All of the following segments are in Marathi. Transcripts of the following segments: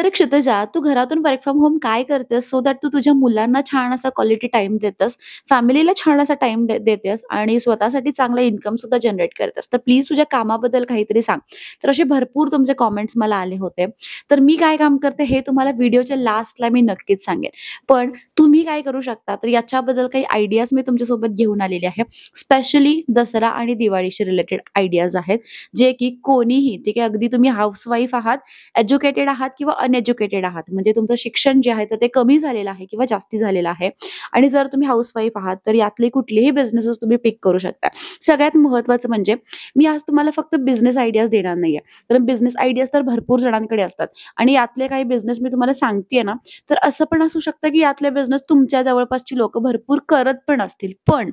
तर क्षितिजा, तू घरातून वर्क फ्रॉम होम काय करतेस सो दॅट तू तुझ्या मुलांना छान असा क्वालिटी टाईम देतेस, फॅमिलीला छान असा टाईम देतेस आणि स्वतःसाठी चांगला इन्कम सुद्धा जनरेट करतेस. तर प्लीज तुझ्या कामाबद्दल काहीतरी सांग. तर असे भरपूर तुमचे कमेंट्स मला आले होते. तर मी काय काम करते हे तुम्हाला व्हिडिओच्या लास्टला मी नक्कीच सांगेन. पण तुम्ही काय करू शकता तर याच्याबद्दल काही आयडियाज मी तुमच्यासोबत घेऊन आलेली आहे. स्पेशली दसरा आणि दिवाळीशी रिलेटेड आयडियाज आहेत, जे की कोणीही ठीक आहे, अगदी तुम्ही हाउसवाईफ आहात, एज्युकेटेड आहात किंवा अनएज्युकेटेड आहात, म्हणजे तुमचं शिक्षण जे आहे तर ते कमी झालेलं आहे किंवा जास्ती झालेलं आहे आणि जर तुम्ही हाउसवाईफ आहात तर यातले कुठलेही बिझनेसेस तुम्ही पिक करू शकता. सगळ्यात महत्त्वाचं म्हणजे मी आज तुम्हाला फक्त बिझनेस आयडियाज देणार नाहीये, कारण बिझनेस आयडियाज तर भरपूर जणांकडे असतात आणि यातले काही बिझनेस मी तुम्हाला सांगतेय ना, तर असं पण असू शकतं की यातले बिझनेस तुमच्या जवळपासची लोकं भरपूर करत पण असतील. पण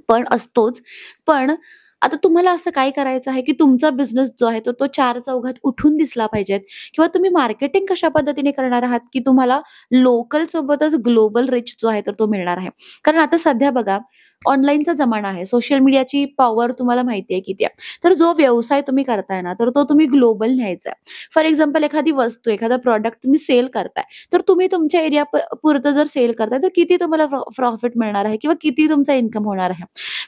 पण असतोच. पण आता तुम्हाला असं काय करायचं आहे, की तुमचा बिझनेस जो आहे तो चार चौघात उठून दिसला पाहिजेत किंवा तुम्ही मार्केटिंग कशा पद्धतीने करणार आहात, की तुम्हाला लोकल सोबतच ग्लोबल रिच जो आहे तर तो मिळणार आहे. कारण आता सध्या बघा ऑनलाईनचा जमाना आहे. सोशल मीडियाची पॉवर तुम्हाला माहिती आहे किती आहे. तर जो व्यवसाय तुम्ही करताय ना, तर तो तुम्ही ग्लोबल न्यायचा आहे. फॉर एक्झाम्पल एखादी वस्तू, एखादा प्रॉडक्ट तुम्ही सेल करताय, तर तुम्ही तुमच्या एरिया पुरतं जर सेल करताय, तर किती तुम्हाला प्रॉफिट मिळणार आहे किंवा किती तुमचा इन्कम होणार आहे.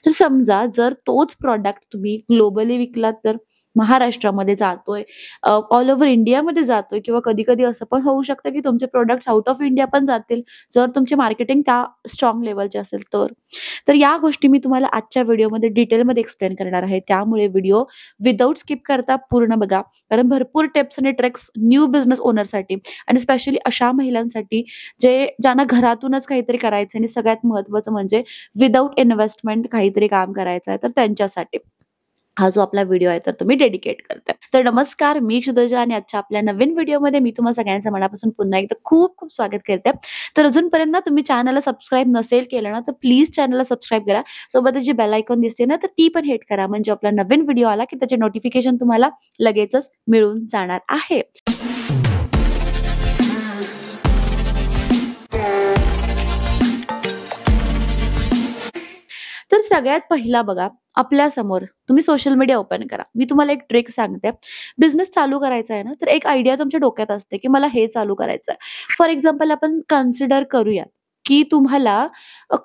तर समजा जर तोच प्रॉडक्ट तुम्ही ग्लोबली विकलात तर महाराष्ट्रामध्ये जातोय, ऑल ओव्हर इंडियामध्ये जातोय किंवा कधी-कधी असं पण होऊ शकतं, की तुमचे प्रॉडक्ट्स आउट ऑफ इंडिया पण जातील, जर तुमची मार्केटिंग त्या स्ट्राँग लेव्हलची असेल तर. तर या गोष्टी मी तुम्हाला आजच्या व्हिडिओमध्ये डिटेलमध्ये एक्सप्लेन करणार आहे. त्यामुळे व्हिडिओ विथआऊट स्किप करता पूर्ण बघा. कारण भरपूर टिप्स आणि ट्रिक्स न्यू बिझनेस ओनरसाठी आणि स्पेशली अशा महिलांसाठी ज्यांना घरातूनच काहीतरी करायचं आणि सगळ्यात महत्त्वाचं म्हणजे विथआऊट इन्व्हेस्टमेंट काहीतरी काम करायचं आहे, तर त्यांच्यासाठी हा जो आपला व्हिडिओ आहे तर तुम्ही डेडिकेट करताय. तर नमस्कार, मी क्षुदजा आणि आजच्या आपल्या नवीन व्हिडिओमध्ये मी तुम्हा सगळ्यांचं मनापासून पुन्हा एकदा खूप खूप स्वागत करते. तर अजूनपर्यंत ना तुम्ही चॅनलला सबस्क्राईब नसेल केलं ना, तर प्लीज चॅनलला सबस्क्राईब करा. सोबतच जी बेल आयकॉन दिसते ना, तर ती पण हिट करा. म्हणजे आपला नवीन व्हिडिओ आला की त्याचे नोटिफिकेशन तुम्हाला लगेचच मिळून जाणार आहे. तर सगळ्यात पहिला बघा, आपल्या समोर तुम्ही सोशल मीडिया ओपन करा. मी तुम्हाला एक ट्रिक सांगते. बिझनेस चालू करायचा आहे ना, तर एक आयडिया तुमच्या डोक्यात असते, की मला हे चालू करायचं आहे. फॉर एक्झाम्पल आपण कन्सिडर करूया, की तुम्हाला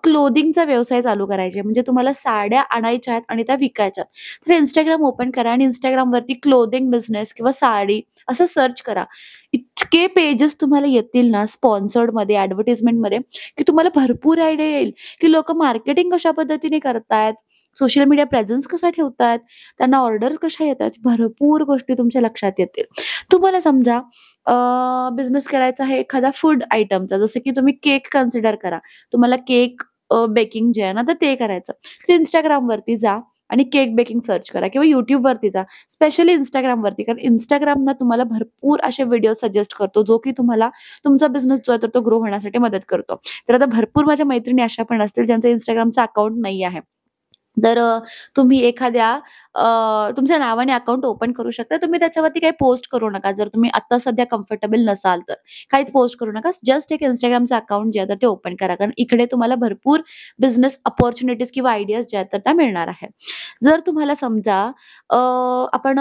क्लोथिंगचा व्यवसाय चालू करायचा आहे. म्हणजे तुम्हाला साड्या आणायच्या आहेत आणि त्या विकायच्या आहेत. तर Instagram ओपन करा आणि Instagramवरती क्लोथिंग बिझनेस किंवा साडी असं सर्च करा. इतके पेजेस तुम्हाला येतील ना स्पॉन्सर्डमध्ये, ॲडव्हर्टाइजमेंटमध्ये, की तुम्हाला भरपूर आयडिया येईल, की लोकं मार्केटिंग कशा पद्धतीने करतायत, सोशल मीडिया प्रेझेन्स कसा ठेवतायत, त्यांना ऑर्डर्स कशा येतात, भरपूर गोष्टी तुमच्या लक्षात येतील. तुम्हाला समजा बिझनेस करायचा आहे एखादा फूड आयटमचा, जसं की तुम्ही केक कन्सिडर करा. तुम्हाला केक बेकिंग जे आहे ना, तर ते करायचं. तर Instagramवरती जा आणि केक बेकिंग सर्च करा किंवा YouTubeवरती जा. स्पेशली Instagramवरती, कारण Instagram ना तुम्हाला भरपूर असे व्हिडिओ सजेस्ट करतो, जो की तुम्हाला तुमचा बिझनेस जो आहे तर तो ग्रो होण्यासाठी मदत करतो. तर आता भरपूर माझ्या मैत्रिणी अशा पण असतील ज्यांचं Instagramचं अकाउंट नाही आहे. तर तुम्ही एखाद्या तुमच्या नावाने अकाउंट ओपन करू शकता. तुम्ही त्याच्यावरती काही पोस्ट करू नका. जर तुम्ही आता सध्या कम्फर्टेबल नसाल तर. काहीच पोस्ट करू नका. जस्ट एक Instagramचं अकाउंट जे आहे तर ते ओपन करा. कारण इकडे तुम्हाला भरपूर बिझनेस अपॉर्च्युनिटीज किंवा आयडियाज ज्या आहेत तर त्या मिळणार आहेत. जर तुम्हाला समजा आपण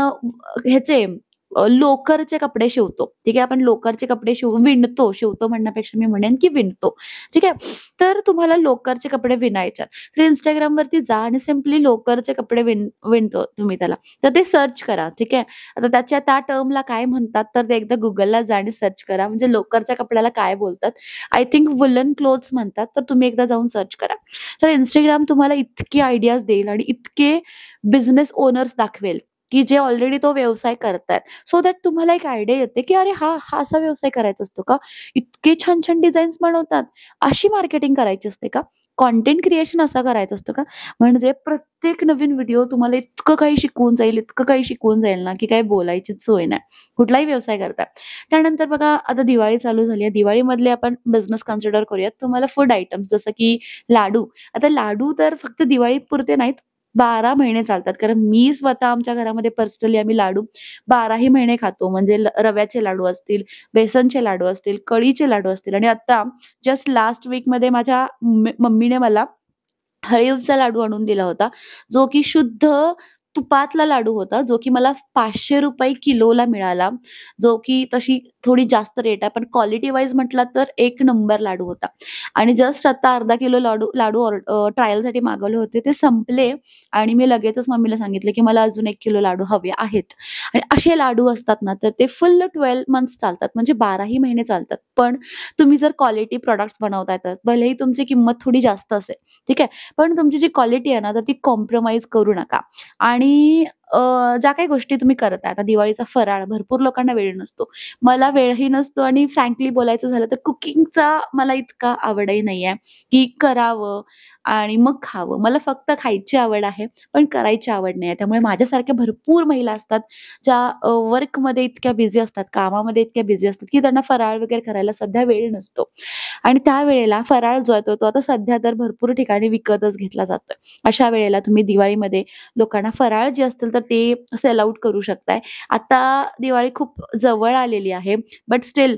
ह्याचे लोकरचे कपडे शिवतो. ठीक आहे. आपण लोकरचे कपडे शिवतो म्हणण्यापेक्षा मी म्हणेन की विणतो. ठीक आहे. तर तुम्हाला लोकरचे कपडे विणायचे आहेत. तर Instagramवरती जा आणि सिम्पली लोकरचे कपडे विणतो तुम्ही त्याला. तर ते सर्च करा. ठीक आहे. आता त्या टर्मला काय म्हणतात तर ते एकदा Googleला जा आणि सर्च करा. म्हणजे लोकरच्या कपड्याला काय बोलतात? आय थिंक वूलन क्लोथ्स म्हणतात. तर तुम्ही एकदा जाऊन सर्च करा. तर Instagram तुम्हाला इतके आयडियाज देईल आणि इतके बिझनेस ओनर्स दाखवेल, की जे ऑलरेडी तो व्यवसाय करतायत. सो दॅट तुम्हाला एक आयडिया येते, की अरे हा असा व्यवसाय करायचा असतो का? इतके छान-छान डिझाईन्स बनवतात. अशी मार्केटिंग करायची असते का? कंटेंट क्रिएशन असा करायचं असतं का? म्हणजे प्रत्येक नवीन व्हिडिओ तुम्हाला इतकं काही शिकवून जाईल ना, की काही बोलायचीच सोय नाही. कुठलाही व्यवसाय करता. त्यानंतर बघा आता दिवाळी चालू झाली आहे. दिवाळीमधले आपण बिझनेस कन्सिडर करूयात. तुम्हाला फूड आयटम्स जसं की लाडू. आता लाडू तर फक्त दिवाळीपुरते नाहीत, 12 महिने चालतात. कारण मी स्वतः आमच्या घरामध्ये पर्सनली आम्ही लाडू 12ही महिने खातो. म्हणजे रव्याचे लाडू असतील, बेसनचे लाडू असतील, कळीचे लाडू असतील आणि आता जस्ट लास्ट वीकमध्ये माझ्या मम्मीने मला हळीवचा लाडू आणून दिला होता, जो की शुद्ध तुपातला लाडू होता, जो की मला ₹500 किलोला मिळाला. जो की तशी थोडी जास्त रेट आहे, पण क्वालिटी वाईज म्हटलं तर एक नंबर लाडू होता. आणि जस्ट आता अर्धा किलो लाडू लाडू ट्रायलसाठी मागवले होते. ते संपले आणि मी लगेचच मम्मीला सांगितले, की मला अजून 1 किलो लाडू हवे आहेत. आणि असे लाडू असतात ना, तर ते फुल 12 मंथ्स चालतात. म्हणजे 12ही महिने चालतात. पण तुम्ही जर क्वालिटी प्रॉडक्ट्स बनवताय तर भलेही तुमची किंमत थोडी जास्त असेल, ठीक आहे. पण तुमची जी क्वालिटी आहे ना, तर ती कॉम्प्रोमाईज करू नका. आणि ज्या काही गोष्टी तुम्ही करताय, आता दिवाळीचा फराळ भरपूर लोकांना वेळ नसतो. मला वेळही नसतो आणि फ्रँकली बोलायचं झालं तर कुकिंगचा मला इतका आवडही नाहीये, की करावं आणि मग खावं. मला फक्त खायची आवड आहे, पण करायची आवड नाहीये. त्यामुळे माझ्यासारख्या भरपूर महिला असतात, ज्या वर्कमध्ये इतक्या बिझी असतात, कामामध्ये इतक्या बिझी असतात, की त्यांना फराळ वगैरे करायला सध्या वेळ नसतो. आणि त्यावेळेला फराळ जो आहे तो आता सध्या तर भरपूर ठिकाणी विकतच घेतला जातोय. अशा वेळेला तुम्ही दिवाळीमध्ये लोकांना फराळ जे असतील तर ते सेल आउट करू शकताय. आता दिवाळी खूप जवळ आलेली आहे. बट स्टिल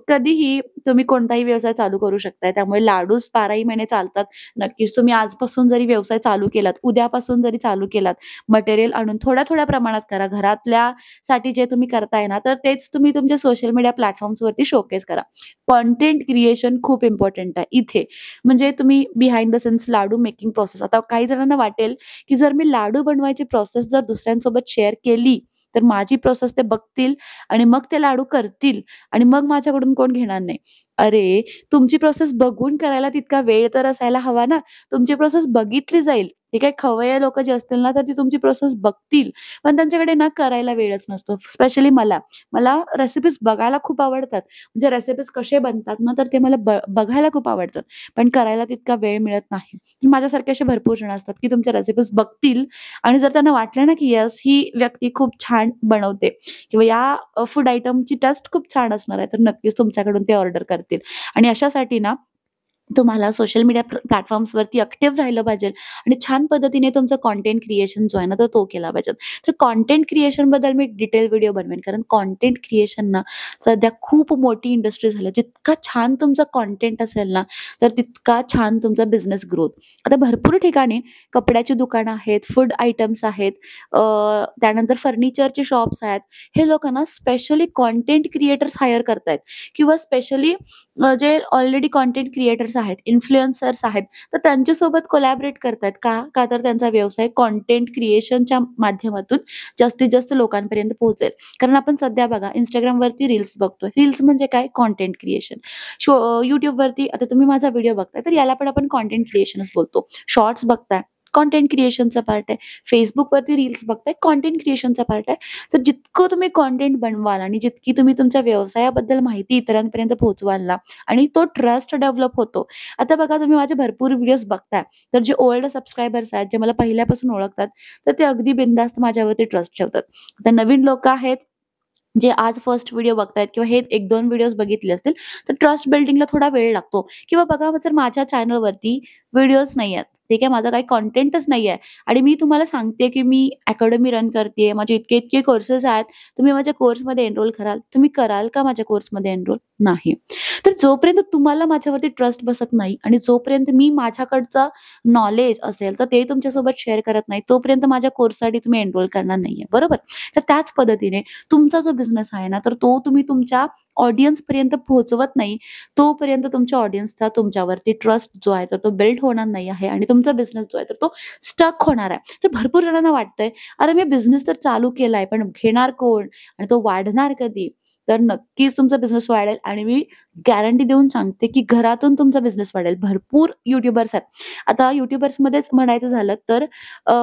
कधीही तुम्ही कोणताही व्यवसाय चालू करू शकताय. त्यामुळे लाडूच 12ही महिने चालतात. नक्कीच तुम्ही आजपासून जरी व्यवसाय चालू केलात, उद्यापासून जरी चालू केलात, मटेरियल आणून थोड्या-थोड्या प्रमाणात करा. घरातल्यासाठी जे तुम्ही करताय ना, तर तेच तुम्ही तुमच्या सोशल मीडिया प्लॅटफॉर्म्सवरती शोकेस करा. कंटेंट क्रिएशन खूप इम्पोर्टंट आहे इथे. म्हणजे तुम्ही behind the scenes laddu making process आता काही जणांना वाटेल, की जर मी लाडू बनवायची प्रोसेस जर दुसऱ्यांसोबत शेअर केली, तर माझी प्रोसेस ते बघतील आणि मग ते लाडू करतील आणि मग माझ्याकडून कोण घेणार नाही. अरे, तुमची प्रोसेस बघून करायला तितका वेळ तर असायला हवा ना. तुमची प्रोसेस बघितली जाईल. ते काही खवय्ये लोकं जे असतील ना, तर ती तुमची प्रोसेस बघतील. पण त्यांच्याकडे ना करायला वेळच नसतो. स्पेशली मला. मला रेसिपीज बघायला खूप आवडतात. म्हणजे रेसिपीज कसे बनतात ना, तर ते मला बघायला खूप आवडतात. पण करायला तितका वेळ मिळत नाही. माझ्यासारखे असे भरपूर जण असतात, की तुमच्या रेसिपीज बघतील आणि जर त्यांना वाटलं ना, की येस ही व्यक्ती खूप छान बनवते किंवा या फूड आयटमची टेस्ट खूप छान असणार आहे, तर नक्कीच तुमच्याकडून ते ऑर्डर करतील. आणि अशासाठी ना तुम्हाला सोशल मीडिया प्लॅटफॉर्म्सवरती ॲक्टिव्ह राहिलं पाहिजे आणि छान पद्धतीने तुमचं कंटेंट क्रिएशन जो आहे ना, तर तो केला पाहिजे. तर कंटेंट क्रिएशनबद्दल मी एक डिटेल व्हिडिओ बनवेन. कारण कंटेंट क्रिएशन ना सध्या खूप मोठी इंडस्ट्री झाली आहे. जितका छान तुमचा कंटेंट असेल ना, तर तितका छान तुमचा बिझनेस ग्रोथ. आता भरपूर ठिकाणी कपड्याची दुकानं आहेत, फूड आयटम्स आहेत, त्यानंतर फर्निचरचे शॉप्स आहेत. हे लोकं ना स्पेशली कंटेंट क्रिएटर्स हायर करतायत किंवा स्पेशली जे ऑलरेडी कंटेंट क्रिएटर्स आहेत, इन्फ्लुएन्सर्स आहेत, तर त्यांच्यासोबत कोलॅबोरेट करतायत. का? का तर त्यांचा व्यवसाय कंटेंट क्रिएशनच्या माध्यमातून जास्तीत जास्त लोकांपर्यंत पोहोचेल. कारण आपण सध्या बघा Instagramवरती रील्स बघतोय. रील्स म्हणजे काय? Content creation. YouTubeवरती आता तुम्ही माझा व्हिडिओ बघताय, तर याला पण आपण कंटेंट क्रिएशनच बोलतो. शॉर्ट्स बघताय, कंटेंट क्रिएशनचा पार्ट आहे. Facebookवरती रील्स बघताय, कंटेंट क्रिएशनचा पार्ट आहे. तर जितकं तुम्ही कंटेंट बनवाल आणि जितकी तुम्ही तुमच्या व्यवसायाबद्दल माहिती इतरांपर्यंत पोहोचवाल ना आणि तो ट्रस्ट डेव्हलप होतो. आता बघा तुम्ही माझे भरपूर व्हिडिओज बघताय, तर जे ओल्ड सबस्क्रायबर्स आहेत, जे मला पहिल्यापासून ओळखतात, तर ते अगदी बिनधास्त माझ्यावरती ट्रस्ट ठेवतात. आता नवीन लोकं आहेत, जे आज फर्स्ट व्हिडिओ बघतायत किंवा हे 1-2 व्हिडिओज बघितले असतील, तर ट्रस्ट बिल्डिंगला थोडा वेळ लागतो किंवा बघा जर माझ्या चॅनलवरती व्हिडिओज नाहीयेत, ठीक आहे, माझा काही कंटेंटच नाहीये आणि मी तुम्हाला सांगते, की मी अकॅडमी रन करतेय, माझे इतके-इतके कोर्सेस आहेत, तुम्ही माझ्या कोर्समध्ये एनरोल कराल. तुम्ही कराल का माझ्या कोर्समध्ये एनरोल? नाही. तर जोपर्यंत तुम्हाला माझ्यावरती ट्रस्ट बसत नाही आणि जोपर्यंत मी माझ्याकडचं नॉलेज असेल, तर ते तुमच्यासोबत शेअर करत नाही, तोपर्यंत माझ्या कोर्ससाठी तुम्ही एनरोल करणार नाहीये, बरोबर? तर त्याच पद्धतीने तुमचा जो बिझनेस आहे ना, तर तो तुम्ही तुमच्या ऑडियन्सपर्यंत पोहोचवत नाही, तोपर्यंत तुमच्या ऑडियन्सचा तुमच्यावरती ट्रस्ट जो आहे, तर तो बिल्ड होणार नाही आहे आणि तुमचा बिझनेस जो आहे, तर तो स्टक होणार आहे. तर भरपूर जणांना वाटतंय, "अरे, मी बिझनेस तर चालू केलाय, पण घेणार कोण? आणि तो वाढणार कधी?" तर नक्कीच तुमचा बिझनेस वाढेल आणि मी गॅरंटी देऊन सांगते, की घरातून तुमचा बिझनेस वाढेल. भरपूर यूट्यूबर्स आहेत. आता यूट्यूबर्समध्येच म्हणायचं झालं तर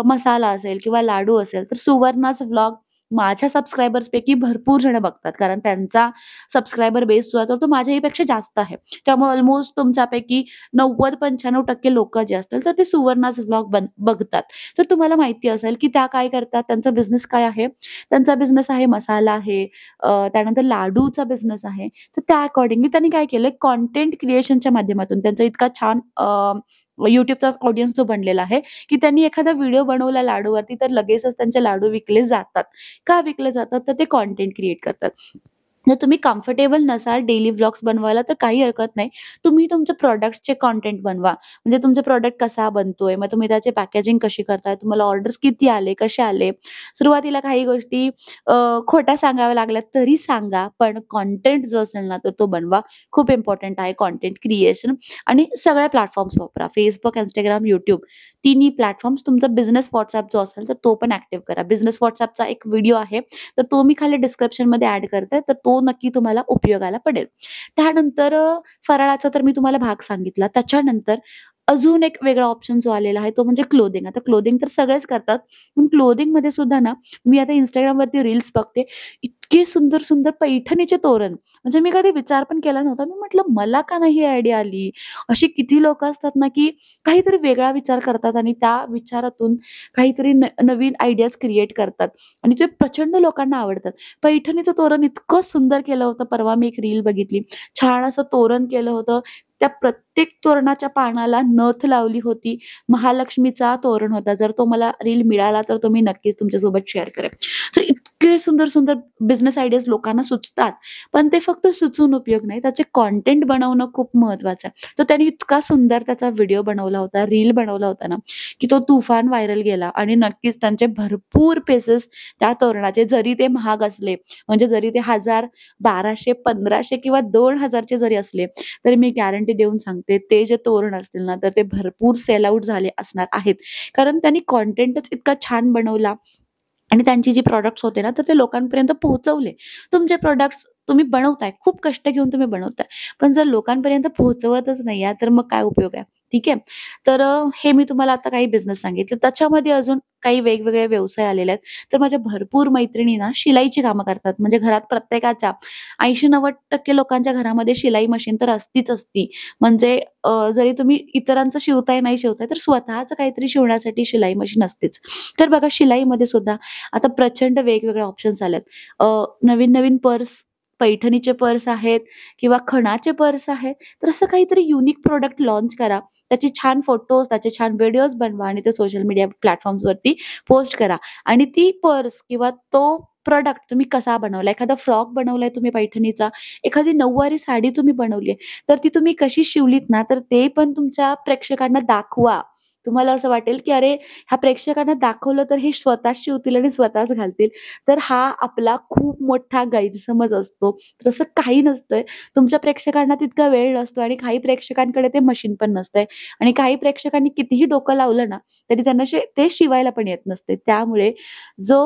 मसाला असेल किंवा लाडू असेल, तर सुवर्णाच व्लॉग माझ्या सबस्क्रायबर्सपैकी भरपूर जण बघतात. कारण त्यांचा सबस्क्रायबर बेस जो आहे, तर तो माझ्याहीपेक्षा जास्त आहे. त्यामुळे ऑलमोस्ट तुमच्यापैकी 90-95% लोकं जे असतील, तर ते सुवर्णाच व्लॉग बघतात. तर तुम्हाला माहिती असेल, की त्या काय करतात, त्यांचा बिझनेस काय आहे? त्यांचा बिझनेस आहे मसाला आहे, त्यानंतर लाडूचा बिझनेस आहे. तर त्या अकॉर्डिंगली त्यांनी काय केलंय, कंटेंट क्रिएशनच्या माध्यमातून त्यांचा इतका छान YouTubeचा ऑडियन्स जो बनलेला आहे, की त्यांनी एखादा व्हिडिओ बनवला लाडूवरती, तर लगेचच त्यांचे लाडू विकले जातात. का विकले जातात? तर ते कंटेंट क्रिएट करतात. जर तुम्ही कम्फर्टेबल नसाल डेली व्लॉग्स बनवायला तर काही हरकत नाही. तुम्ही तुमच्या प्रॉडक्ट्सचे कंटेंट बनवा. म्हणजे तुमचा प्रॉडक्ट कसा बनतोय, मग तुम्ही त्याची पॅकेजिंग कशी करताय, तुम्हाला ऑर्डर्स किती आले, कसे आले. सुरुवातीला काही गोष्टी खोट्या सांगाव्या लागल्या तरी सांगा, पण कंटेंट जो असेल ना तर तो बनवा. खूप इम्पोर्टंट आहे कंटेंट क्रिएशन आणि सगळ्या प्लॅटफॉर्म्स वापरा. Facebook, Instagram, YouTube तिन्ही प्लॅटफॉर्म्स. तुमचा बिझनेस WhatsApp जो असेल तर तो पण ॲक्टिव्ह करा. बिझनेस WhatsAppचा एक व्हिडिओ आहे, तर तो मी खाली डिस्क्रिप्शनमध्ये ॲड करते, तर तो नक्की तुम्हाला उपयोगाला पडेल. त्यानंतर फराळाचा तर मी तुम्हाला भाग सांगितला. त्याच्यानंतर अजून एक वेगळा ऑप्शन जो आलेला आहे तो म्हणजे क्लोथिंग. आता क्लोथिंग तर सगळेच करतात, पण क्लोथिंगमध्ये सुद्धा ना मी आता Instagramवरती रील्स बघते. इतके सुंदर, सुंदर पैठणीचे तोरण म्हणजे मी कधी विचार पण केला नव्हता. मी म्हटलं मला का नाही ही आयडिया आली? अशी किती लोकं असतात ना, की काहीतरी वेगळा विचार करतात आणि त्या विचारातून काहीतरी नवीन आयडियाज क्रिएट करतात आणि ते प्रचंड लोकांना आवडतात. पैठणीचं तोरण इतकं सुंदर केलं होतं. परवा मी एक रील बघितली. छान असं तोरण केलं होतं. त्या प्रत्येक तोरणाच्या पानाला नथ लावली होती. महालक्ष्मीचा तोरण होता. जर तो मला रील मिळाला तर तो मी नक्कीच तुमच्यासोबत शेअर करेन. तर इतके सुंदर, सुंदर बिझनेस आयडियाज लोकांना सुचतात. पण ते फक्त सुचून उपयोग नाही. त्याचे कंटेंट बनवणं खूप महत्वाचं आहे. तर त्यांनी इतका सुंदर त्याचा व्हिडिओ बनवला होता, रील बनवला होता ना, की तो तुफान व्हायरल गेला आणि नक्कीच त्यांचे भरपूर पीसेस त्या तोरणाचे जरी ते महाग असले, म्हणजे जरी ते 1000, 1200, 1500 किंवा 2000 चे जरी असले, तरी मी गॅरंटी देऊन सांगते ते जे तोरण असतील ना, तर ते भरपूर सेल आउट झाले असणार आहेत. कारण त्यांनी कंटेंटच इतका छान बनवला आणि त्यांची जी प्रॉडक्ट्स होते ना, तर ते लोकांपर्यंत पोहोचवले. तुमचे प्रॉडक्ट्स तुम्ही बनवताय, खूप कष्ट घेऊन तुम्ही बनवताय. पण जर लोकांपर्यंत पोहोचवतच नाही आहे, तर मग काय उपयोग आहे? ठीक आहे. तर हे मी तुम्हाला आता काही बिझनेस सांगितले. त्याच्यामध्ये अजून काही वेगवेगळे व्यवसाय आलेले आहेत. तर माझ्या भरपूर मैत्रिणी ना शिलाईची कामं करतात. म्हणजे घरात प्रत्येकाच्या 80-90% लोकांच्या घरामध्ये शिलाई मशीन तर असतीच असती. म्हणजे जरी तुम्ही इतरांचं शिवताय, नाही शिवताय, तर स्वतःचं काहीतरी शिवण्यासाठी शिलाई मशीन असतेच. तर बघा शिलाईमध्ये सुद्धा आता प्रचंड वेगवेगळे ऑप्शन्स आलेत. नवीन-नवीन पर्स, पैठणीचे पर्स आहेत किंवा खणाचे पर्स आहेत. तर असं काहीतरी युनिक प्रॉडक्ट लॉन्च करा. त्याचे छान फोटोज, त्याचे छान व्हिडिओज बनवा आणि ते सोशल मीडिया प्लॅटफॉर्म्सवरती पोस्ट करा आणि ती पर्स किंवा तो प्रॉडक्ट तुम्ही कसा बनवला, एखादा फ्रॉक बनवलाय तुम्ही पैठणीचा, एखादी नऊवारी साडी तुम्ही बनवली आहे, तर ती तुम्ही कशी शिवलीत ना, तर ते पण तुमच्या प्रेक्षकांना दाखवा. तुम्हाला असं वाटेल, की अरे ह्या प्रेक्षकांना दाखवलं तर हे स्वतःच शिवतील आणि स्वतःच घालतील. तर हा आपला खूप मोठा गैरसमज असतो. तसं काही नसतंय. तुमच्या प्रेक्षकांना तितका वेळ नसतो आणि काही प्रेक्षकांकडे ते मशीन पण नसतंय आणि काही प्रेक्षकांनी कितीही डोकं लावलं ना, तरी त्यांना ते शिवायला पण येत नसते. त्यामुळे जो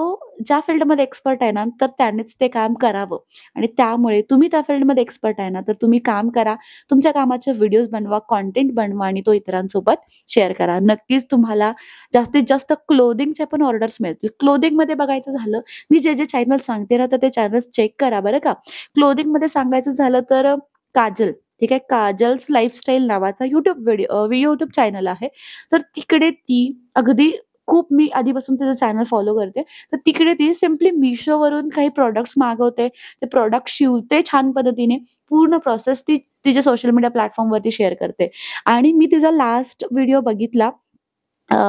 ज्या फील्डमध्ये एक्सपर्ट आहे ना, तर त्यानेच ते काम करावं आणि त्यामुळे तुम्ही त्या फील्डमध्ये एक्सपर्ट आहे ना, तर तुम्ही काम करा. तुमच्या कामाचे व्हिडिओज बनवा, कंटेंट बनवा आणि तो इतरांसोबत शेअर करा. नक्कीच तुम्हाला जास्तीत जास्त क्लोथिंगचे पण ऑर्डर्स मिळतील. क्लोथिंगमध्ये बघायचं झालं, मी जे चॅनल सांगते ना, तर ते चॅनल्स चेक करा बरं का. क्लोथिंगमध्ये सांगायचं झालं तर काजल, ठीक आहे. काजल्स लाईफस्टाईल नावाचा YouTube चॅनल आहे. तर तिकडे ती अगदी खूप मी आधीपासून तिचं चॅनल फॉलो करते. तर तिकडे ती सिम्पली Mishoवरून काही प्रॉडक्ट्स मागवते. ते प्रॉडक्ट शिवते छान पद्धतीने. पूर्ण प्रोसेस ती तिच्या सोशल मीडिया प्लॅटफॉर्मवरती शेअर करते आणि मी तिचा लास्ट व्हिडिओ बघितला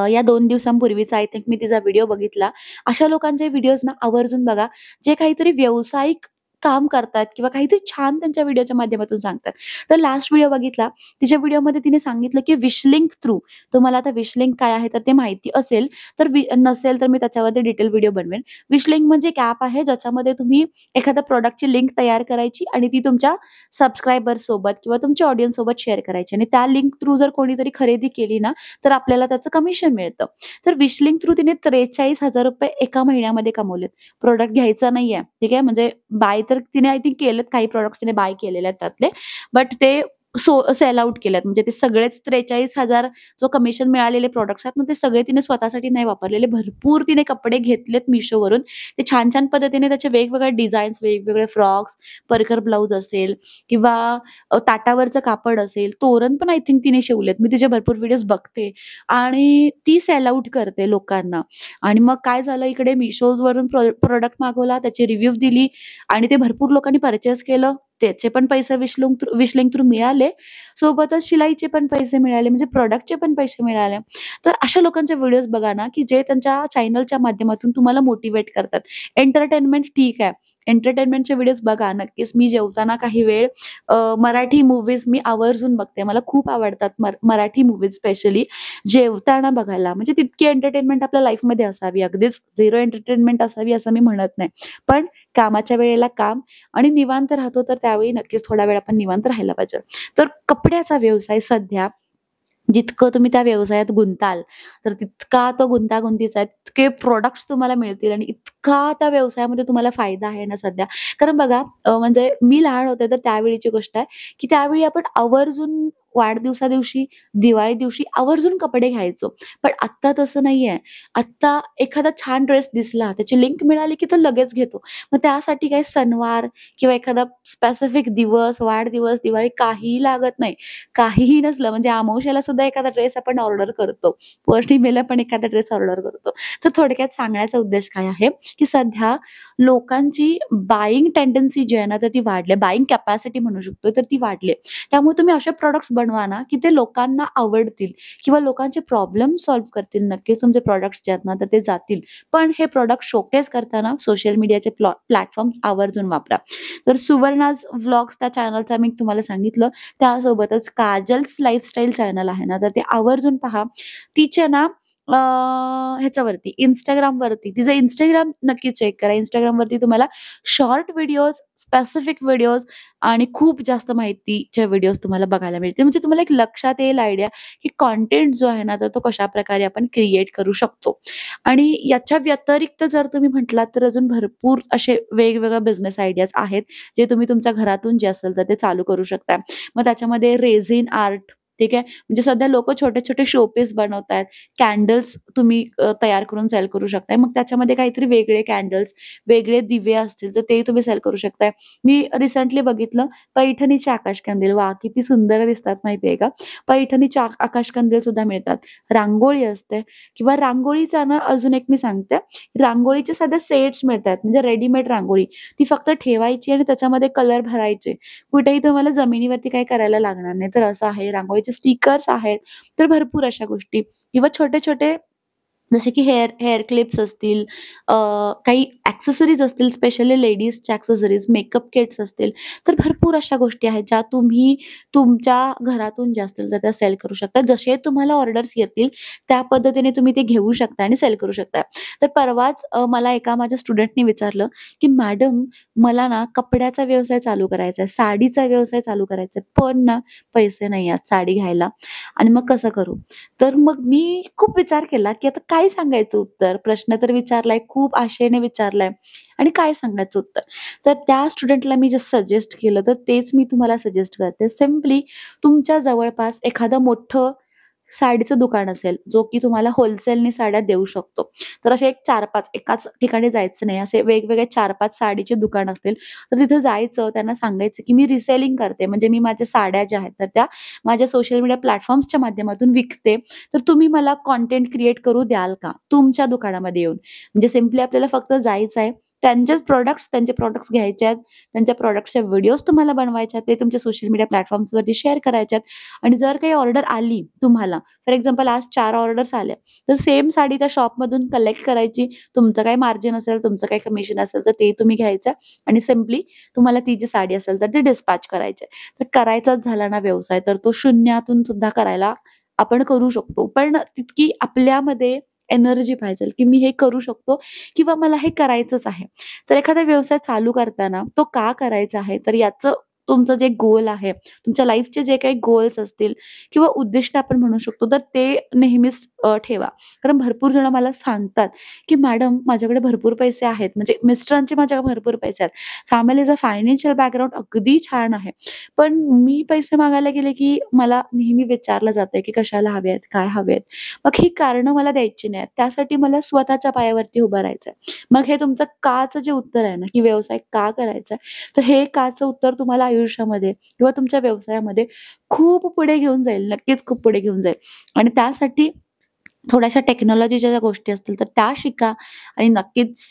या 2 दिवसांपूर्वीचा आय थिंक मी तिचा व्हिडिओ बघितला. अशा लोकांचे व्हिडिओज ना आवर्जून बघा, जे काहीतरी व्यावसायिक काम करतात किंवा काहीतरी छान त्यांच्या व्हिडिओच्या माध्यमातून सांगतात. तर लास्ट व्हिडिओ बघितला. तिच्या व्हिडिओमध्ये तिने सांगितलं, की विशलिंक थ्रू तुम्हाला आता विशलिंक काय आहे तर ते माहिती असेल, तर नसेल तर मी त्याच्यावरती डिटेल व्हिडिओ बनवेन. विशलिंक म्हणजे एक ॲप आहे ज्याच्यामध्ये तुम्ही एखाद्या प्रॉडक्टची लिंक तयार करायची आणि ती तुमच्या सबस्क्रायबर्स सोबत किंवा तुमच्या ऑडियन्स सोबत शेअर करायची आणि त्या लिंक थ्रू जर कोणीतरी खरेदी केली ना, तर आपल्याला त्याचं कमिशन मिळतं. तर विशलिंक थ्रू तिने ₹43,000 एका महिन्यामध्ये कमवलेत. प्रॉडक्ट घ्यायचा नाहीये, ठीक आहे. म्हणजे बाय तर तिने आय थिंक केलेत, काही प्रॉडक्ट्स तिने बाय केलेले आहेत त्यातले. बट ते सेल आउट केलेत. म्हणजे ते सगळेच 43,000 जो कमिशन मिळालेले प्रॉडक्ट्स आहेत ना, ते सगळे तिने स्वतःसाठी नाही वापरलेले. भरपूर तिने कपडे घेतलेत Mishoवरून. ते छान-छान पद्धतीने त्याचे वेगवेगळे डिझाईन्स, वेगवेगळे फ्रॉक्स, परकर ब्लाउज असेल किंवा ताटावरचं कापड असेल, तोरण पण आय थिंक तिने शिवलेत. मी तिचे भरपूर व्हिडिओज बघते आणि ती सेल आउट करते लोकांना. आणि मग काय झालं इकडे Mishoवरून प्रॉडक्ट मागवला, त्याची रिव्ह्यू दिली आणि ते भरपूर लोकांनी पर्चेस केलं. त्याचे पण पैसे विशलिंक थ्रू मिळाले. सोबतच शिलाईचे पण पैसे मिळाले, म्हणजे प्रॉडक्टचे पण पैसे मिळाले. तर अशा लोकांचे व्हिडिओज बघा ना, की जे त्यांच्या चॅनलच्या माध्यमातून तुम्हाला मोटिव्हेट करतात. एंटरटेनमेंट ठीक आहे. एंटरटेनमेंटचे व्हिडिओज बघा नक्कीच. मी जेवताना काही वेळ मराठी मूव्हीज मी आवर्जून बघते. मला खूप आवडतात मराठी मूव्हीज स्पेशली जेवताना बघायला. म्हणजे तितकी एंटरटेनमेंट आपल्या लाईफमध्ये असावी. अगदीच झिरो एंटरटेनमेंट असावी असं मी म्हणत नाही. पण कामाच्या वेळेला काम आणि निवांत राहतो तर त्यावेळी नक्कीच थोडा वेळ आपण निवांत राहायला पाहिजे. तर कपड्याचा व्यवसाय सध्या जितकं तुम्ही त्या व्यवसायात गुंताल, तर तितका तो गुंतागुंतीचा आहे. तितके प्रॉडक्ट्स तुम्हाला मिळतील आणि इतका त्या व्यवसायामध्ये तुम्हाला फायदा आहे ना सध्या. कारण बघा म्हणजे मी लहान होते तर त्यावेळीची गोष्ट आहे, की त्यावेळी आपण आवर्जून वाढदिवसादिवशी, दिवाळी दिवशी आवर्जून कपडे घ्यायचो. पण आत्ता तसं नाहीये. आत्ता एखादा छान ड्रेस दिसला, त्याची लिंक मिळाली की तो लगेच घेतो. मग त्यासाठी काही सणवार किंवा एखादा स्पेसिफिक दिवस, वाढदिवस, दिवाळी काहीही लागत नाही. काहीही नसलं म्हणजे अमावास्येला सुद्धा एखादा ड्रेस आपण ऑर्डर करतो. पौर्णिमेला पण एखादा ड्रेस ऑर्डर करतो. तर थोडक्यात सांगण्याचा उद्देश काय आहे, की सध्या लोकांची बायिंग टेंडन्सी जी आहे ना, तर ती वाढली आहे. बायिंग कॅपॅसिटी म्हणू शकतो, तर ती वाढली आहे. त्यामुळे तुम्ही असे प्रॉडक्ट्स बनवा ना, की ते लोकांना आवडतील किंवा लोकांचे प्रॉब्लेम सॉल्व्ह करतील. नक्कीच तुमचे प्रॉडक्ट्स जे आहेत ना, तर ते जातील. पण हे प्रॉडक्ट शोकेस करताना सोशल मीडियाचे प्लॅटफॉर्म्स आवर्जून वापरा. तर सुवर्णाज व्लॉग्स त्या चॅनलचा मी तुम्हाला सांगितलं. त्यासोबतच काजल्स लाईफस्टाईल चॅनल आहे ना, तर ते आवर्जून पहा. तिचे ना ह्याच्यावरती Instagramवरती तिचं Instagram नक्की चेक करा. Instagramवरती तुम्हाला शॉर्ट व्हिडिओज, स्पेसिफिक व्हिडिओज आणि खूप जास्त माहितीचे व्हिडिओज तुम्हाला बघायला मिळतील. म्हणजे तुम्हाला एक लक्षात येईल आयडिया, की कंटेंट जो आहे ना, तर तो कशाप्रकारे आपण क्रिएट करू शकतो. आणि याच्या व्यतिरिक्त जर तुम्ही म्हटलात, तर अजून भरपूर असे वेगवेगळे बिझनेस आयडियाज आहेत, जे तुम्ही तुमच्या घरातून जे असेल तर ते चालू करू शकता. मग त्याच्यामध्ये रेझिन आर्ट, ठीक आहे. म्हणजे सध्या लोकं छोटे-छोटे शोपीस बनवतायत. कॅन्डल्स तुम्ही तयार करून सेल करू शकताय. मग त्याच्यामध्ये काहीतरी वेगळे कॅन्डल्स, वेगळे दिवे असतील, तर ते तुम्ही सेल करू शकताय. मी रिसेंटली बघितलं पैठणीचे आकाशकंदील. वाह! किती सुंदर दिसतात माहिती आहे का? पैठणीचे आकाशकंदील सुद्धा मिळतात. रांगोळी असते किंवा रांगोळीचा ना अजून एक मी सांगते, रांगोळीचे सध्या सेट्स मिळतात. म्हणजे रेडीमेड रांगोळी. ती फक्त ठेवायची आणि त्याच्यामध्ये कलर भरायचे. कुठेही तुम्हाला जमिनीवरती काही करायला लागणार नाही. तर असं आहे. रांगोळीचे स्टिकर्स आहेत. तर भरपूर अशा गोष्टी किंवा छोटे-छोटे जसे की हेअर हेअर क्लिप्स असतील, काही एक्सेसरीज असतील, स्पेशली लेडीजच्या एक्सेसरीज, मेकअप किट्स असतील, तर भरपूर अशा गोष्टी आहेत ज्या तुम्ही तुमच्या घरातून ज्या असतील तर त्या सेल करू शकता. जसे तुम्हाला ऑर्डर्स येतील त्या पद्धतीने तुम्ही ते घेऊ शकता आणि सेल करू शकता. तर परवाच मला एका माझ्या स्टुडंटनी विचारलं, की "मॅडम मला ना कपड्याचा व्यवसाय चालू करायचा आहे, साडीचा व्यवसाय चालू करायचा आहे, पण ना पैसे नाही आहेत साडी घ्यायला आणि मग कसं करू?" तर मग मी खूप विचार केला, की आता काय सांगायचं उत्तर? प्रश्न तर विचारलाय, खूप आशेने विचारलाय आणि काय सांगायचं उत्तर? तर त्या स्टुडंटला मी जे सजेस्ट केलं, तर तेच मी तुम्हाला सजेस्ट करते. सिम्पली तुमच्या जवळपास एखादं मोठं साडीचं दुकान असेल, जो की तुम्हाला होलसेलनी साड्या देऊ शकतो. तर असे एक 4-5 एकाच ठिकाणी जायचं नाही. असे वेगवेगळे 4-5 साडीचे दुकान असतील, तर तिथे जायचं, त्यांना सांगायचं, की मी रिसेलिंग करते. म्हणजे मी माझ्या साड्या ज्या आहेत, तर त्या माझ्या सोशल मीडिया प्लॅटफॉर्म्सच्या माध्यमातून विकते. तर तुम्ही मला कंटेंट क्रिएट करू द्याल का? तुमच्या दुकानामध्ये येऊन. म्हणजे सिम्पली आपल्याला फक्त जायचं आहे. त्यांचे प्रॉडक्ट्स घ्यायचे आहेत. त्यांच्या प्रॉडक्ट्सच्या व्हिडिओज तुम्हाला बनवायचे आहेत. ते तुमच्या सोशल मीडिया प्लॅटफॉर्म्सवरती शेअर करायचे आहेत आणि जर काही ऑर्डर आली तुम्हाला, फॉर एक्झाम्पल आज 4 ऑर्डर्स आल्या, तर सेम साडी त्या शॉपमधून कलेक्ट करायची. तुमचं काही मार्जिन असेल, तुमचं काही कमिशन असेल, तर ते तुम्ही घ्यायचं आणि सिम्पली तुम्हाला ती जी साडी असेल, तर ती डिस्पॅच करायची तर करायचाच झाला ना व्यवसाय, तर तो शून्यातून सुद्धा करायला आपण करू शकतो. पण तितकी आपल्यामध्ये एनर्जी पाहिजे, की मी हे करू शकतो किंवा मला हे करायचंच आहे. तर एखादा व्यवसाय चालू करताना तो का करायचा आहे, तर याचं तुमचं जे गोल आहे, तुमच्या लाईफचे जे काही गोल्स असतील किंवा उद्दिष्ट आपण म्हणू शकतो, तर ते नेहमीच ठेवा. कारण भरपूर जण मला सांगतात, की "मॅडम माझ्याकडे भरपूर पैसे आहेत." म्हणजे मिस्टरांचे माझ्याकडे भरपूर पैसे आहेत. फॅमिलीचा फायनान्शियल बॅकग्राऊंड अगदी छान आहे. पण मी पैसे मागायला गेले, की मला नेहमी विचारलं जातंय, की "कशाला हवे आहेत? काय हवे आहेत?" मग ही कारणं मला द्यायची नाहीत. त्यासाठी मला स्वतःच्या पायावरती उभं राहायचंय. मग हे तुमचं काचं जे उत्तर आहे ना, की व्यवसाय का करायचा तर हे काचं उत्तर तुम्हाला आयुष्यामध्ये किंवा तुमच्या व्यवसायामध्ये खूप पुढे घेऊन जाईल. नक्कीच खूप पुढे घेऊन जाईल. आणि त्यासाठी थोड्याशा टेक्नॉलॉजीच्या ज्या गोष्टी असतील तर त्या शिका आणि नक्कीच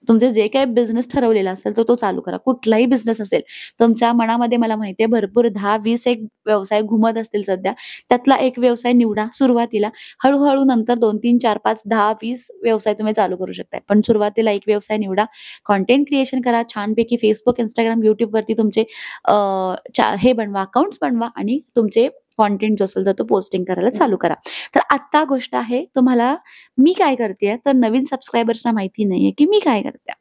तुमचे जे काही बिझनेस ठरवलेला असेल तर तो चालू करा. कुठलाही बिझनेस असेल. तुमच्या मनामध्ये मला माहिती आहे भरपूर 10-20 एक व्यवसाय घुमत असतील सध्या. त्यातला एक व्यवसाय निवडा सुरुवातीला. हळू नंतर 2, 3, 4, 5, 10, 20 व्यवसाय तुम्ही चालू करू शकताय. पण सुरुवातीला एक व्यवसाय निवडा. कंटेंट क्रिएशन करा छानपैकी Facebook, Instagram, YouTubeवरती तुमचे हे बनवा, अकाउंट्स बनवा आणि तुमचे कंटेंट जो असेल तर तो पोस्टिंग करायला चालू करा. तर आत्ता गोष्ट आहे तुम्हाला मी काय करतेय, तर नवीन सबस्क्रायबर्सना माहिती नाहीये की मी काय करते.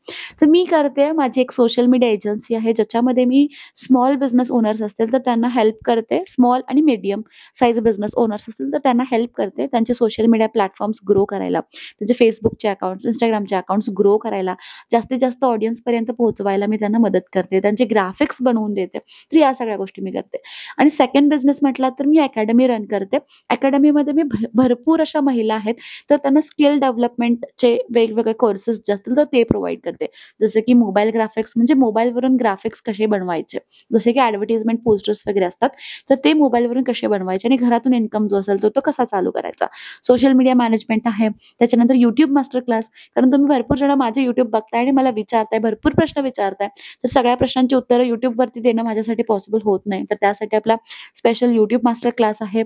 तर मी करते माझी एक सोशल मीडिया एजन्सी आहे, ज्याच्यामध्ये मी स्मॉल बिझनेस ओनर्स असतील तर त्यांना हेल्प करते. स्मॉल आणि मीडियम साइज बिझनेस ओनर्स असतील तर त्यांना हेल्प करते. त्यांचे सोशल मीडिया प्लॅटफॉर्म्स ग्रो करायला, त्यांचे Facebookचे अकाउंट्स, Instagramचे अकाउंट्स ग्रो करायला, जास्तीत जास्त ऑडियन्सपर्यंत पोहोचवायला मी त्यांना मदत करते. त्यांचे ग्राफिक्स बनवून देते. तर या सगळ्या गोष्टी मी करते. आणि सेकंड बिझनेस म्हटला तर मी अकॅडमी रन करते. अकॅडमीमध्ये मी भरपूर अशा महिला आहेत, तर त्यांना स्किल डेव्हलपमेंटचे वेगवेगळे कोर्सेस जे असतील तर ते प्रोव्हाईड करते. जसं की मोबाईल ग्राफिक्स म्हणजे मोबाईलवरून ग्राफिक्स कसे बनवायचे, जसे की ॲडव्हर्टाइजमेंट पोस्टर्स वगैरे असतात, तर ते मोबाईलवरून कसे बनवायचे आणि घरातून इन्कम जो असेल तो कसा चालू करायचा. सोशल मीडिया मॅनेजमेंट आहे. त्याच्यानंतर YouTube मास्टर क्लास, कारण तुम्ही भरपूर जण माझे YouTube बघताय आणि मला विचारताय, भरपूर प्रश्न विचारताय. तर सगळ्या प्रश्नांची उत्तरं YouTubeवरती देणं माझ्यासाठी पॉसिबल होत नाही. तर त्यासाठी आपला स्पेशल YouTube मास्टर क्लास आहे.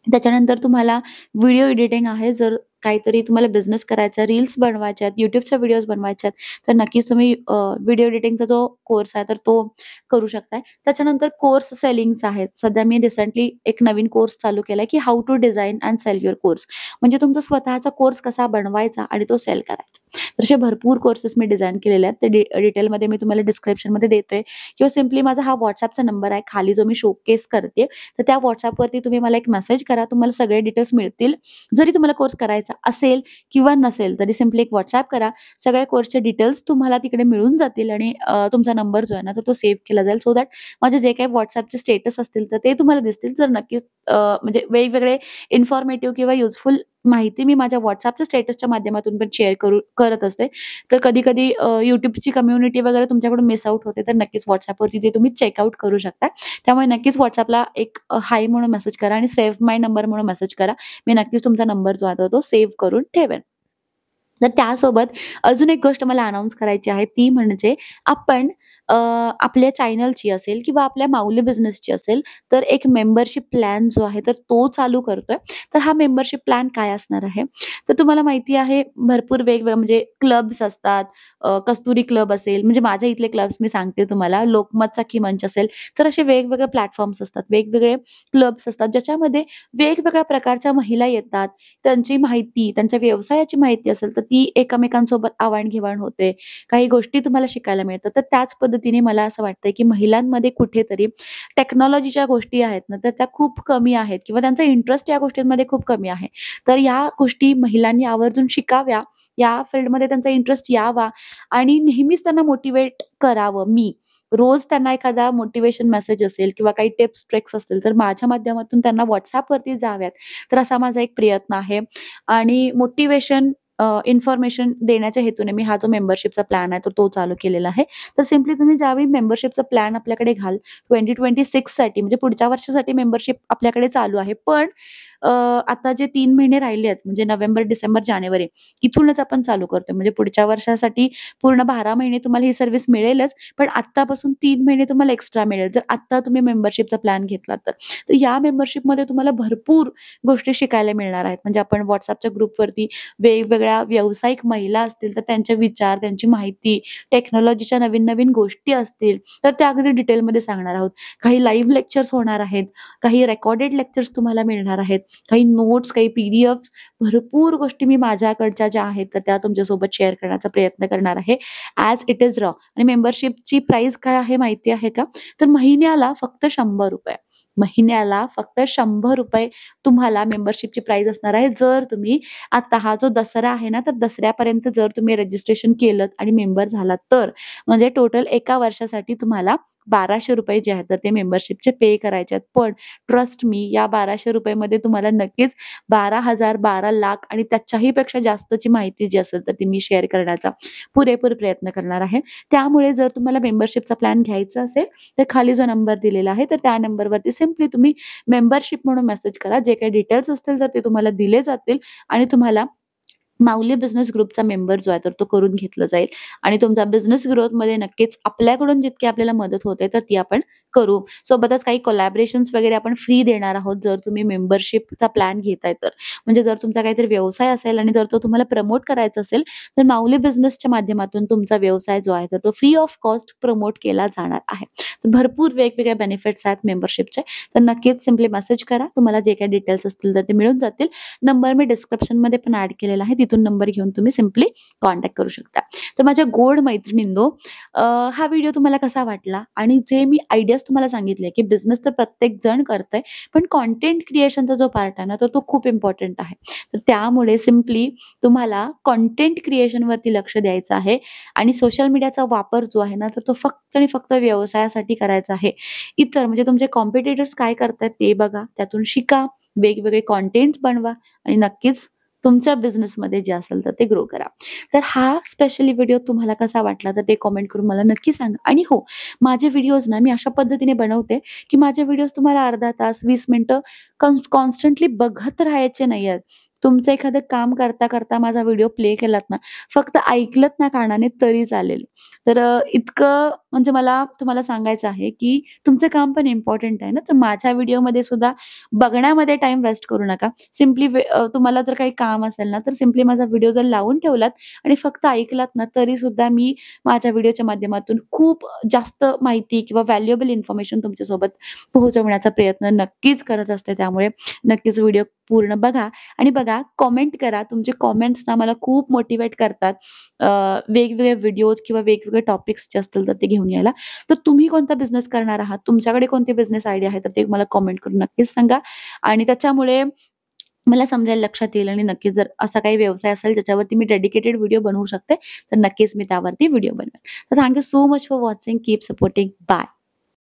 त्याच्यानंतर तुम्हाला व्हिडिओ एडिटिंग आहे. जर काहीतरी तुम्हाला बिझनेस करायचा, रील्स बनवायच्या आहेत, YouTubeच्या व्हिडिओज बनवायच्या आहेत, तर नक्कीच तुम्ही व्हिडिओ एडिटिंगचा जो कोर्स आहे तर तो करू शकताय. त्याच्यानंतर कोर्स सेलिंगचा आहे. सध्या मी रिसेंटली एक नवीन कोर्स चालू केलाय की how to design and sell your course. म्हणजे तुमचा स्वतःचा कोर्स कसा बनवायचा आणि तो सेल करायचा. तर असे भरपूर कोर्सेस मी डिझाइन केलेले आहेत. ते डिटेलमध्ये मी तुम्हाला डिस्क्रिप्शनमध्ये देतोय किंवा सिम्पली माझा हा WhatsAppचा नंबर आहे खाली जो मी शोकेस करते. तर त्या WhatsAppवरती तुम्ही मला एक मेसेज करा. तुम्हाला सगळे डिटेल्स मिळतील. जरी तुम्हाला कोर्स करायचा असेल किंवा नसेल तरी सिम्पली एक WhatsApp करा. सगळ्या कोर्सचे डिटेल्स तुम्हाला तिकडे मिळून जातील आणि तुमचा नंबर जो आहे ना तर तो सेव्ह केला जाईल सो दॅट माझे जे काही WhatsAppचे स्टेटस असतील तर ते तुम्हाला दिसतील. जर नक्कीच म्हणजे वेगवेगळे इन्फॉर्मेटिव्ह किंवा युजफुल माहिती मी माझ्या WhatsAppच्या स्टेटसच्या माध्यमातून पण शेअर करत असते. तर कधी-कधी YouTubeची कम्युनिटी वगैरे तुमच्याकडून मिस आउट होते, तर नक्कीच WhatsAppवरती ते तुम्ही चेकआउट करू शकता. त्यामुळे नक्कीच WhatsAppला एक हाय म्हणून मेसेज करा आणि सेव्ह माय नंबर म्हणून मेसेज करा. मी नक्कीच तुमचा नंबर जो आहे तो सेव्ह करून ठेवेन. तर त्यासोबत अजून एक गोष्ट मला अनाउन्स करायची आहे ती म्हणजे आपण आपल्या चॅनलची असेल किंवा आपल्या माऊली बिझनेसची असेल तर एक मेंबरशिप प्लॅन जो आहे तर तो चालू करतोय. तर हा मेंबरशिप प्लॅन काय असणार आहे? तर तुम्हाला माहिती आहे भरपूर वेगवेगळे म्हणजे क्लब्स असतात. कस्तुरी क्लब असेल म्हणजे माझ्या इथले क्लब्स मी सांगते तुम्हाला. लोकमत सखी मंच असेल, तर असे वेगवेगळे प्लॅटफॉर्म्स असतात, वेगवेगळे क्लब्स असतात, ज्याच्यामध्ये वेगवेगळ्या प्रकारच्या महिला येतात. त्यांची माहिती, त्यांच्या व्यवसायाची माहिती असेल तर ती एकमेकांसोबत आवाण-घेवाण होते. काही गोष्टी तुम्हाला शिकायला मिळतात. तर त्याच पद्धतीने मला असं वाटतंय, की महिलांमध्ये कुठेतरी टेक्नॉलॉजीच्या गोष्टी आहेत ना, तर त्या खूप कमी आहेत किंवा त्यांचा इंटरेस्ट या गोष्टींमध्ये खूप कमी आहे. तर या गोष्टी महिलांनी आवर्जून शिकाव्या, या फील्डमध्ये त्यांचा इंटरेस्ट यावा आणि नेहमीच त्यांना मोटिव्हेट करावं मी. रोज त्यांना एखादा मोटिव्हेशन मेसेज असेल किंवा काही टिप्स, ट्रिक्स असतील, तर माझ्या माध्यमातून त्यांना WhatsAppवरती जाव्यात. तर असा माझा एक प्रयत्न आहे आणि मोटिव्हेशन इन्फॉर्मेशन देण्याच्या हेतूने मी हा जो मेंबरशिपचा प्लॅन आहे तो चालू केलेला आहे. तर सिम्पली तुम्ही ज्यावेळी मेंबरशिपचा प्लॅन आपल्याकडे घ्याल 2026 साठी म्हणजे पुढच्या वर्षासाठी मेंबरशिप आपल्याकडे चालू आहे. पण आता जे 3 महिने राहिले आहेत म्हणजे नोव्हेंबर, डिसेंबर, जानेवारी इथूनच आपण चालू करतोय. म्हणजे पुढच्या वर्षासाठी पूर्ण 12 महिने तुम्हाला ही सर्व्हिस मिळेलच. पण आत्तापासून 3 महिने तुम्हाला एक्स्ट्रा मिळेल. जर आत्ता तुम्ही मेंबरशिपचा प्लॅन घेतलात तर. तर या मेंबरशिपमध्ये तुम्हाला भरपूर गोष्टी शिकायला मिळणार आहेत. म्हणजे आपण WhatsAppच्या ग्रुपवरती वेगवेगळ्या व्यावसायिक महिला असतील तर त्यांचे विचार, त्यांची माहिती, टेक्नॉलॉजीच्या नवीन-नवीन गोष्टी असतील तर त्या अगदी डिटेलमध्ये सांगणार आहोत. काही लाईव्ह लेक्चर्स होणार आहेत. काही रेकॉर्डेड लेक्चर्स तुम्हाला मिळणार आहेत. काही नोट्स, काही PDFs भरपूर गोष्टी मी माझ्याकडच्या ज्या आहेत तर त्या तुमच्यासोबत शेअर करण्याचा प्रयत्न करणार आहे ॲज इट इज रॉ. आणि मेंबरशिपची प्राइस काय आहे माहिती आहे का? तर महिन्याला फक्त ₹100. महिन्याला फक्त ₹100 तुम्हाला मेंबरशिपची प्राइस असणार आहे. जर तुम्ही आता हा जो दसरा आहे ना, तर दसऱ्यापर्यंत जर तुम्ही रजिस्ट्रेशन केलत आणि मेंबर झालात तर. म्हणजे टोटल एका वर्षासाठी तुम्हाला ₹1200 जे आहेत तर ते मेंबरशिपचे पे करायचे आहेत. पण ट्रस्ट मी या ₹1200 मध्ये तुम्हाला नक्कीच 12,000, 12 लाख आणि त्याच्याही पेक्षा जास्तची माहिती जी असेल तर ती मी शेअर करण्याचा पुरेपूर प्रयत्न करणार आहे. त्यामुळे जर तुम्हाला मेंबरशिपचा प्लॅन घ्यायचा असेल तर खाली जो नंबर दिलेला आहे तर त्या नंबरवरती सिम्पली तुम्ही मेंबरशिप म्हणून मेसेज करा. जे काही डिटेल्स असतील तर ते तुम्हाला दिले जातील आणि तुम्हाला माऊली बिझनेस ग्रुपचा मेंबर जो आहे तर तो करून घेतला जाईल आणि तुमचा बिझनेस ग्रोथमध्ये नक्कीच आपल्याकडून जितकी आपल्याला मदत होते तर ती आपण करू. सोबतच काही कोलॅबोरेशन्स वगैरे आपण फ्री देणार आहोत जर तुम्ही मेंबरशिपचा प्लॅन घेताय तर. म्हणजे जर तुमचा काहीतरी व्यवसाय असेल आणि जर तो तुम्हाला प्रमोट करायचा असेल, तर माऊली बिझनेसच्या माध्यमातून तुमचा व्यवसाय जो आहे तर तो फ्री ऑफ कॉस्ट प्रमोट केला जाणार आहे. तर भरपूर वेगवेगळे बेनिफिट्स आहेत मेंबरशिपचे. तर नक्कीच सिम्पली मेसेज करा. तुम्हाला जे काही डिटेल्स असतील तर ते मिळून जातील. नंबर मी डिस्क्रिप्शनमध्ये पण ॲड केलेला आहे. तिथून नंबर घेऊन तुम्ही सिम्पली कॉन्टॅक्ट करू शकता. तर माझ्या गोड मैत्रिणींनो, हा व्हिडिओ तुम्हाला कसा वाटला? आणि जे मी आयडियाज तुम्हाला सांगितले, की बिझनेस तर प्रत्येक जण करतंय, पण कंटेंट क्रिएशनचा जो पार्ट आहे ना, तर तो खूप इम्पोर्टंट आहे. तर त्यामुळे सिम्पली तुम्हाला कंटेंट क्रिएशनवरती लक्ष द्यायचं आहे आणि सोशल मीडियाचा वापर जो आहे ना, तर तो फक्त आणि फक्त व्यवसायासाठी करायचा आहे. इतर म्हणजे तुमचे कॉम्पिटिटर्स काय करतायत ते बघा, त्यातून शिका, वेगवेगळे कंटेंट बनवा आणि नक्कीच तुमच्या बिझनेसमध्ये जे असेल तर ते ग्रो करा. तर हा स्पेशली व्हिडिओ तुम्हाला कसा वाटला तर ते कमेंट करून मला नक्की सांगा. आणि हो, माझे व्हिडिओज ना मी अशा पद्धतीने बनवते, की माझे व्हिडिओज तुम्हाला अर्धा तास, 20 मिनिटं कॉन्स्टंटली बघत राहायचे नाहीयेत. तुमचं एखादं काम करता माझा व्हिडिओ प्ले केलात ना, फक्त ऐकलत ना कानाने तरी चालेल. तर इतकं म्हणजे मला तुम्हाला सांगायचं आहे, की तुमचं काम पण इम्पोर्टंट आहे ना, तर माझ्या व्हिडिओमध्ये सुद्धा बघण्यामध्ये टाईम वेस्ट करू नका. सिम्पली तुम्हाला जर काही काम असेल ना, तर सिम्पली माझा व्हिडिओ जर लावून ठेवलात आणि फक्त ऐकलात ना, तरीसुद्धा मी माझ्या व्हिडिओच्या माध्यमातून खूप जास्त माहिती किंवा व्हॅल्युएबल इन्फॉर्मेशन तुमच्यासोबत पोहोचवण्याचा प्रयत्न नक्कीच करत असते. त्यामुळे नक्कीच व्हिडिओ पूर्ण बघा आणि बघा, कमेंट करा. तुमचे कमेंट्स ना मला खूप मोटिव्हेट करतात. वेगवेगळे व्हिडिओज किंवा वेगवेगळे टॉपिक्स जे असतील तर ते घेऊन यायला. तर तुम्ही कोणता बिझनेस करणार आहात? तुमच्याकडे कोणती बिझनेस आयडिया आहे? तर ते मला कमेंट करून नक्कीच सांगा आणि त्याच्यामुळे मला समजायला लक्षात येईल आणि नक्कीच जर असा काही व्यवसाय असेल ज्याच्यावरती मी डेडिकेटेड व्हिडिओ बनवू शकते, तर नक्कीच मी त्यावरती व्हिडिओ बनवेन. तर thank you so much for watching. Keep supporting. Bye.